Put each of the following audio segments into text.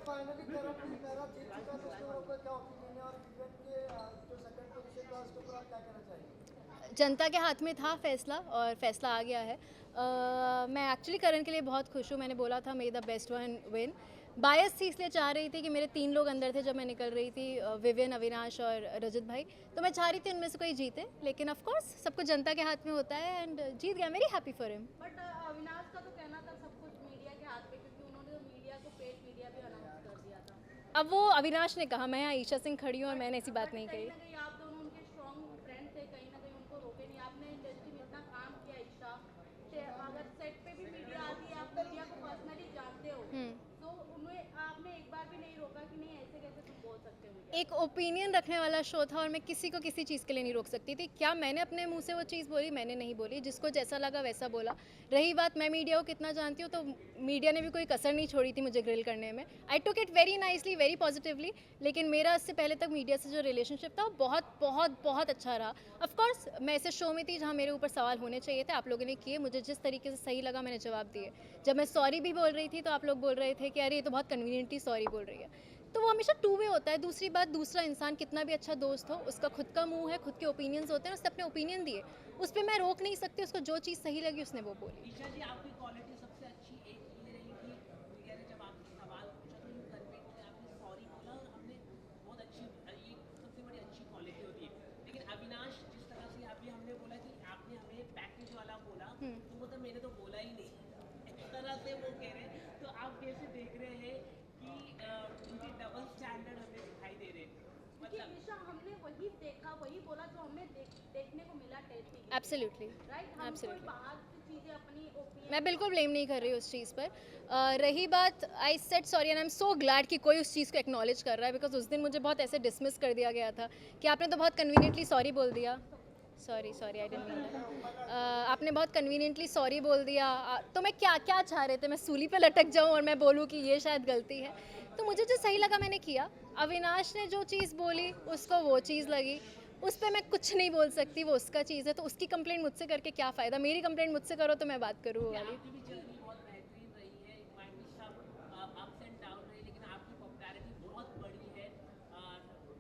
Finally करण मेरा जीत चुका है, तो उसके ऊपर क्या ओपिनियन है, और विवेक के जो सेकंड पोजीशन था उसके ऊपर आप क्या कहना चाहेंगे? जनता के हाथ में था फैसला और फैसला आ गया है। मैं एक्चुअली करण के लिए बहुत खुश हूँ। मैंने बोला था may the best one win. Bias थी इसलिए चाह रही थी कि मेरे 3 लोग अंदर थे जब मैं निकल रही थी, विवियन, अविनाश और रजत भाई। तो मैं चाह रही थी उनमें से कोई जीते, लेकिन ऑफ कोर्स सब कुछ जनता के हाथ में होता है एंड जीत गया। Very happy for him. But Avinash का तो कहना था सब कुछ मीडिया के हाथ में, क्योंकि उन्होंने तो मीडिया को पेड मीडिया भी अनाउंस कर दिया था। अब वो अविनाश ने कहा, मैं यहाँ ईशा सिंह खड़ी हूँ और मैंने ऐसी बात नहीं कहीं कही। ना कहीं आप दोनों उनके स्ट्रॉन्ग फ्रेंड थे, कहीं ना कहीं उनको रोके नहीं। आपने इंडस्ट्री में इतना काम किया ईशा, अगर सेट पे भी मीडिया आती है, आप मीडिया को पर्सनली जानते हो, तो उन्हें आपने एक बार भी नहीं रोका कि नहीं ऐसे कैसे तुम बोल सकते हो मीडिया एक ओपिनियन रखने वाला शो था और मैं किसी को किसी चीज़ के लिए नहीं रोक सकती थी। क्या मैंने अपने मुंह से वो चीज़ बोली? मैंने नहीं बोली। जिसको जैसा लगा वैसा बोला। रही बात मैं मीडिया को कितना जानती हूँ, तो मीडिया ने भी कोई कसर नहीं छोड़ी थी मुझे ग्रिल करने में। I took it very nicely, very positively. लेकिन मेरा इससे पहले तक मीडिया से जो रिलेशनशिप था वो बहुत बहुत बहुत अच्छा रहा। ऑफकोर्स मैं ऐसे शो में थी जहाँ मेरे ऊपर सवाल होने चाहिए थे, आप लोगों ने किए। मुझे जिस तरीके से सही लगा मैंने जवाब दिए। जब मैं सॉरी भी बोल रही थी तो आप लोग बोल रहे थे कि अरे ये तो बहुत कन्वीनियंटली सॉरी बोल रही है। तो वो हमेशा टू वे होता है। दूसरी बात, दूसरा इंसान कितना भी अच्छा दोस्त हो, उसका खुद का मुंह है, खुद के ओपिनियंस होते हैं, उसने अपने ओपिनियन दिए, उस पर मैं रोक नहीं सकती। उसको जो चीज़ सही लगी उसने वो बोली। ईशा जी, आपकी क्वालिटी सबसे अच्छी एक ये रही कि मीडिया ने जब आपसे सवाल पूछा तो यू कन्विंस आपने सॉरी बोला और हमने बहुत अच्छी, ये सबसे बड़ी अच्छी क्वालिटी होती है। लेकिन अविनाश, जिस तरह से अभी हमने बोला कि आपने हमें पैकेज वाला बोला, तो वो तो मैंने तो बोला ही नहीं, इस तरह से वो कह रहे हैं। तो आप कैसे देख रहे हैं कि उनके डबल स्टैंडर्ड हमें दिखाई दे रहे हैं? मतलब ईशा, हमने वही देखा, वही बोला जो हमें देखने को मिला टेस्टी, एब्सोल्युटली, राइट? हम कोई एब्सोल्युटली। बाहर की चीजें अपनी ओपिनियन मैं बिल्कुल ब्लेम नहीं कर रही उस चीज़ पर। रही बात, I said sorry and I am so glad कि कोई उस चीज़ को एक्नॉलेज कर रहा है, बिकॉज उस दिन मुझे बहुत ऐसे डिसमिस कर दिया गया था कि आपने तो बहुत कन्वीनियंटली सॉरी बोल दिया। Sorry sorry, I didn't mean. आपने बहुत कन्वीनियंटली सॉरी बोल दिया। तो मैं क्या क्या चाह रहे थे? मैं सूली पे लटक जाऊं और मैं बोलूं कि ये शायद गलती है? तो मुझे जो सही लगा मैंने किया। अविनाश ने जो चीज़ बोली उसको वो चीज़ लगी, उस पर मैं कुछ नहीं बोल सकती, वो उसका चीज़ है। तो उसकी कंप्लेंट मुझसे करके क्या फ़ायदा? मेरी कंप्लेंट मुझसे करो तो मैं बात करूँ वो वाली। आपकी भी जर्नी बहुत बेहतरीन रही है, इट माइट बी सब अप्स एंड डाउन रही, लेकिन आपकी पॉपुलैरिटी बहुत बड़ी है।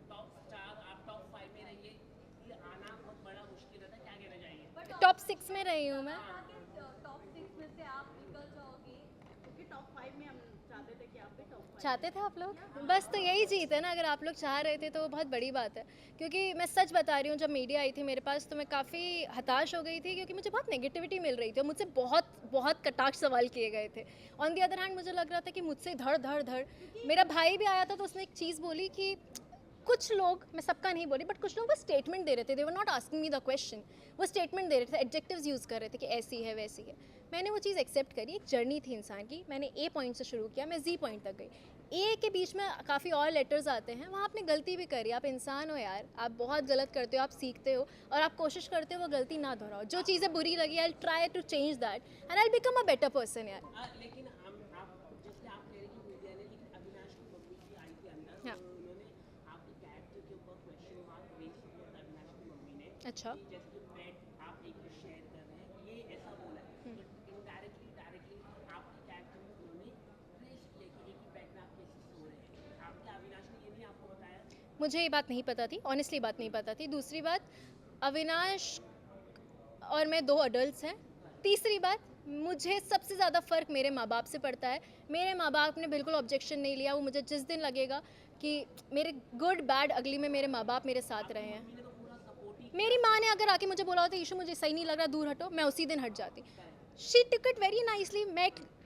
टॉप स्टार, आप टॉप 5 में रहिए, ये आना बहुत बड़ा मुश्किल रहता है। क्या कहना चाहिए? टॉप 6 में रही हूँ मैं। टॉप 6 में से आप निकल जाओगे, क्योंकि टॉप 5 में हम चाहते थे कि आप भी टॉप 5 चाहते थे आप लोग? बस तो यही जीत है ना। अगर आप लोग चाह रहे थे तो वो बहुत बड़ी बात है। क्योंकि मैं सच बता रही हूँ, जब मीडिया आई थी मेरे पास तो मैं काफ़ी हताश हो गई थी, क्योंकि मुझे बहुत नेगेटिविटी मिल रही थी और मुझसे बहुत बहुत कटाक्ष सवाल किए गए थे। ऑन दी अदर हैंड मुझे लग रहा था कि मुझसे धड़ धड़ धड़। मेरा भाई भी आया था तो उसने एक चीज़ बोली कि कुछ लोग, मैं सबका नहीं बोली, बट कुछ लोग वो स्टेटमेंट दे रहे थे। They were not asking me the question. वो स्टेटमेंट दे रहे थे, एडजेक्टिव्स यूज़ कर रहे थे कि ऐसी है वैसी है। मैंने वो चीज़ एक्सेप्ट करी। एक जर्नी थी इंसान की। मैंने ए पॉइंट से शुरू किया, मैं जी पॉइंट तक गई। ए के बीच में काफ़ी और लेटर्स आते हैं, वहाँ आपने गलती भी करी। आप इंसान हो यार, आप बहुत गलत करते हो, आप सीखते हो और आप कोशिश करते हो वो गलती ना दोहराओ। जो चीज़ें बुरी लगी, I try to change that and I become a better person यार। लेकिन हम आप जैसे आप कह रहे हैं कि मीडिया ने, लेकिन अविनाश की मम्मी भी आई थी अंदर, हाँ। तो उन्होंने आपके कैरेक्टर के ऊपर क्वेश्चन मार्क रेज किया था अविनाश की मम्मी ने। अच्छा। कि जैसे कि पेट आप एक शेयर कर रहे हैं, ये ऐसा बोला है, बट इनडायरेक्टली डायरेक्टली आपके कैरेक्टर में उन्होंने रेज किया कि एक ही बेड में आप कैसे सो रहे हैं। आपके अविनाश ने ये नहीं आपको बताया? मुझे ये बात नहीं पता थी, ऑनेस्टली बात नहीं पता थी। दूसरी बात, अविनाश और मैं 2 अडल्ट्स हैं। तीसरी बात, मुझे सबसे ज़्यादा फ़र्क मेरे माँ बाप से पड़ता है। मेरे माँ बाप ने बिल्कुल ऑब्जेक्शन नहीं लिया। वो मुझे जिस दिन लगेगा कि मेरे गुड बैड अगली में मेरे माँ बाप मेरे साथ रहे हैं। मम्मी ने तो पूरा सपोर्ट ही मेरी माँ ने अगर आके मुझे बोला होता ईशू मुझे सही नहीं लग रहा, दूर हटो, मैं उसी दिन हट जाती। She took it very nicely.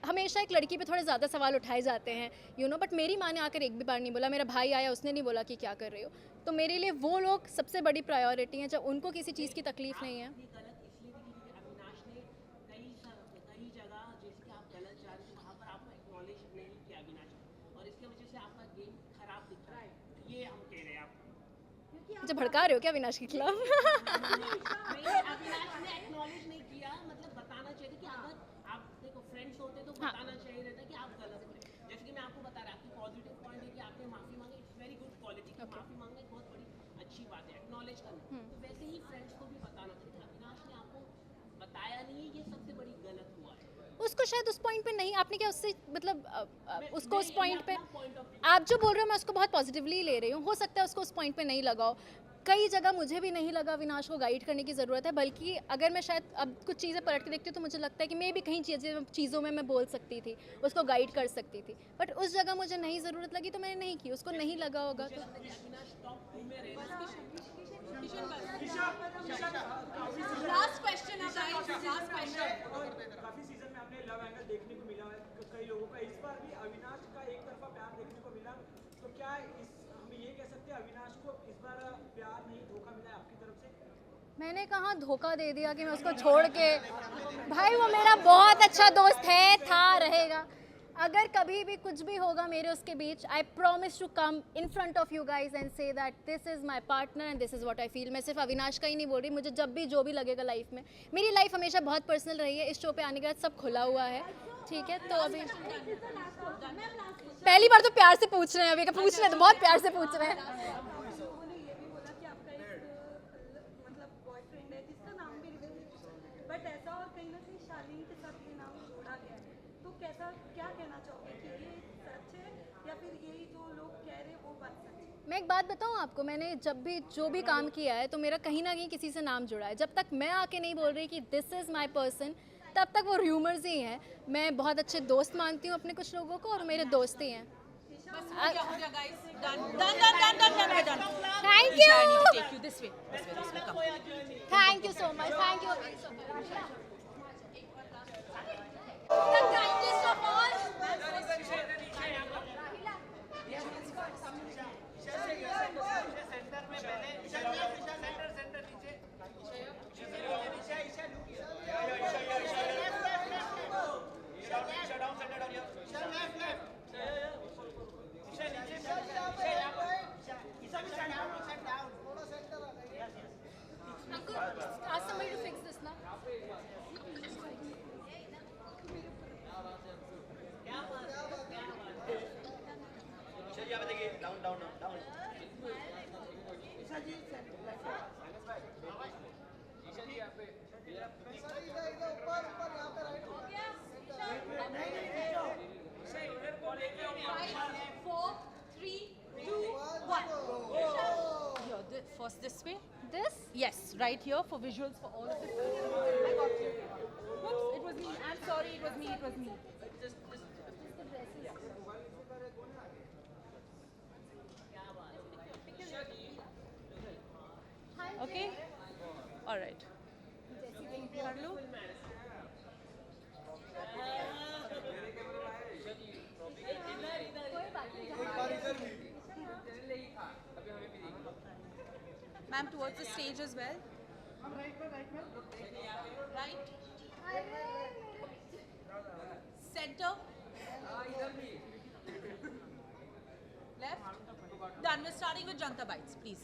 हमेशा एक लड़की पे थोड़े ज़्यादा सवाल उठाए जाते हैं, यू नो, बट मेरी माँ ने आकर एक भी बार नहीं बोला। मेरा भाई आया, उसने नहीं बोला कि क्या कर रहे हो। तो मेरे लिए वो लोग सबसे बड़ी प्रायोरिटी हैं, जब उनको किसी चीज़ की तकलीफ नहीं है। अपनी गलत इसलिए थी क्योंकि अविनाश ने कई जगह जैसे कि आप गलत जा रहे थे वहाँ पर आपको एक्नॉलेज नहीं किया अविनाश ने, और इसकी वजह से आपका गेम खराब दिख रहा है, ये हम कह रहे हैं आपको। मुझे भड़का रहे हो क्या अविनाश के खिलाफ? नहीं, अविनाश ने एक्नॉलेज नहीं किया, मतलब बताना चाहिए था कि अगर आप देखो फ्रेंड्स होते तो बताना चाहिए रहता कि आप गलत हो रहे। जैसे कि मैं आपको बता रहा, आपकी पॉजिटिव पॉइंट है कि आपने माफी मांगी, इट्स वेरी गुड क्वालिटी। माफी मांगना एक बहुत बड़ी अच्छी बात है, एक्नॉलेज करना। तो वैसे ही फ्रेंड्स को भी बताना चाहिए। अविनाश ने आपको बताया नहीं, ये सबसे बड़ी गलत हुआ है। उसको उसको शायद उस पॉइंट पे नहीं, आपने क्या उससे मतलब उसको उस पॉइंट पे, आप जो बोल रहे हो मैं उसको बहुत पॉजिटिवली ले रही हूँ, हो सकता है उसको उस पॉइंट पे नहीं लगाओ। कई जगह मुझे भी नहीं लगा अविनाश को गाइड करने की ज़रूरत है, बल्कि अगर मैं शायद अब कुछ चीज़ें पलट के देखती हूँ तो मुझे लगता है कि मैं भी कहीं चीज़ों में मैं बोल सकती थी, उसको गाइड कर सकती थी, बट उस जगह मुझे नहीं ज़रूरत लगी तो मैंने नहीं की, उसको नहीं लगा होगा तो। लास्ट क्वेश्चन है गाइस, लास्ट क्वेश्चन। काफी सीजन में हमने लव एंगल देखने को मिला है कई लोगों का, इस बार भी अविनाश का एक तरफा प्यार देखने को मिला, तो क्या हम ये कह सकते हैं अविनाश को इस बार प्यार नहीं धोखा मिला है आपकी तरफ से? मैंने कहाँ धोखा दे दिया कि मैं उसको छोड़ के, भाई वो मेरा बहुत अच्छा दोस्त है, था, रहेगा। अगर कभी भी कुछ भी होगा मेरे उसके बीच, I promise to come in front of you guys and say that this is my partner and this is what I feel. मैं सिर्फ अविनाश का ही नहीं बोल रही, मुझे जब भी जो भी लगेगा लाइफ में, मेरी लाइफ हमेशा बहुत पर्सनल रही है, इस शो पे आने के बाद सब खुला हुआ है, ठीक है। तो अभी पहली बार तो प्यार से पूछ रहे हैं, अभी का पूछ रहे हैं तो बहुत प्यार से पूछ रहे हैं। लोगों ने ये भी बोला कि आपका एक मतलब बॉयफ्रेंड है जिसका नाम भी रिवील, बट ऐसा और कहीं ना कहीं शालीन के साथ ये नाम जोड़ा गया है, तो कैसा, क्या कहना चाहोगे कि ये सच है या फिर यही जो लोग कह रहे हैं वो बात सच है? मैं एक बात बताऊं आपको, मैंने जब भी जो भी काम किया है तो मेरा कहीं ना कहीं किसी से नाम जुड़ा है। जब तक मैं आके नहीं बोल रही कि दिस इज़ माई पर्सन, तब तक वो र्यूमर्स ही हैं। मैं बहुत अच्छे दोस्त मानती हूँ अपने कुछ लोगों को, और मेरे दोस्त ही हैं। Thank you, thank you so much, thank you. Ask somebody to fix this now. First this way. This? Yes, right here for visuals for all of this. I got you. Whoops, it was me. I'm sorry, it was me. It was me. Okay. All right. Carlo. Ma'am, towards the stage as well. Right. Center. Left. Done. We're starting with Janta Bites, please.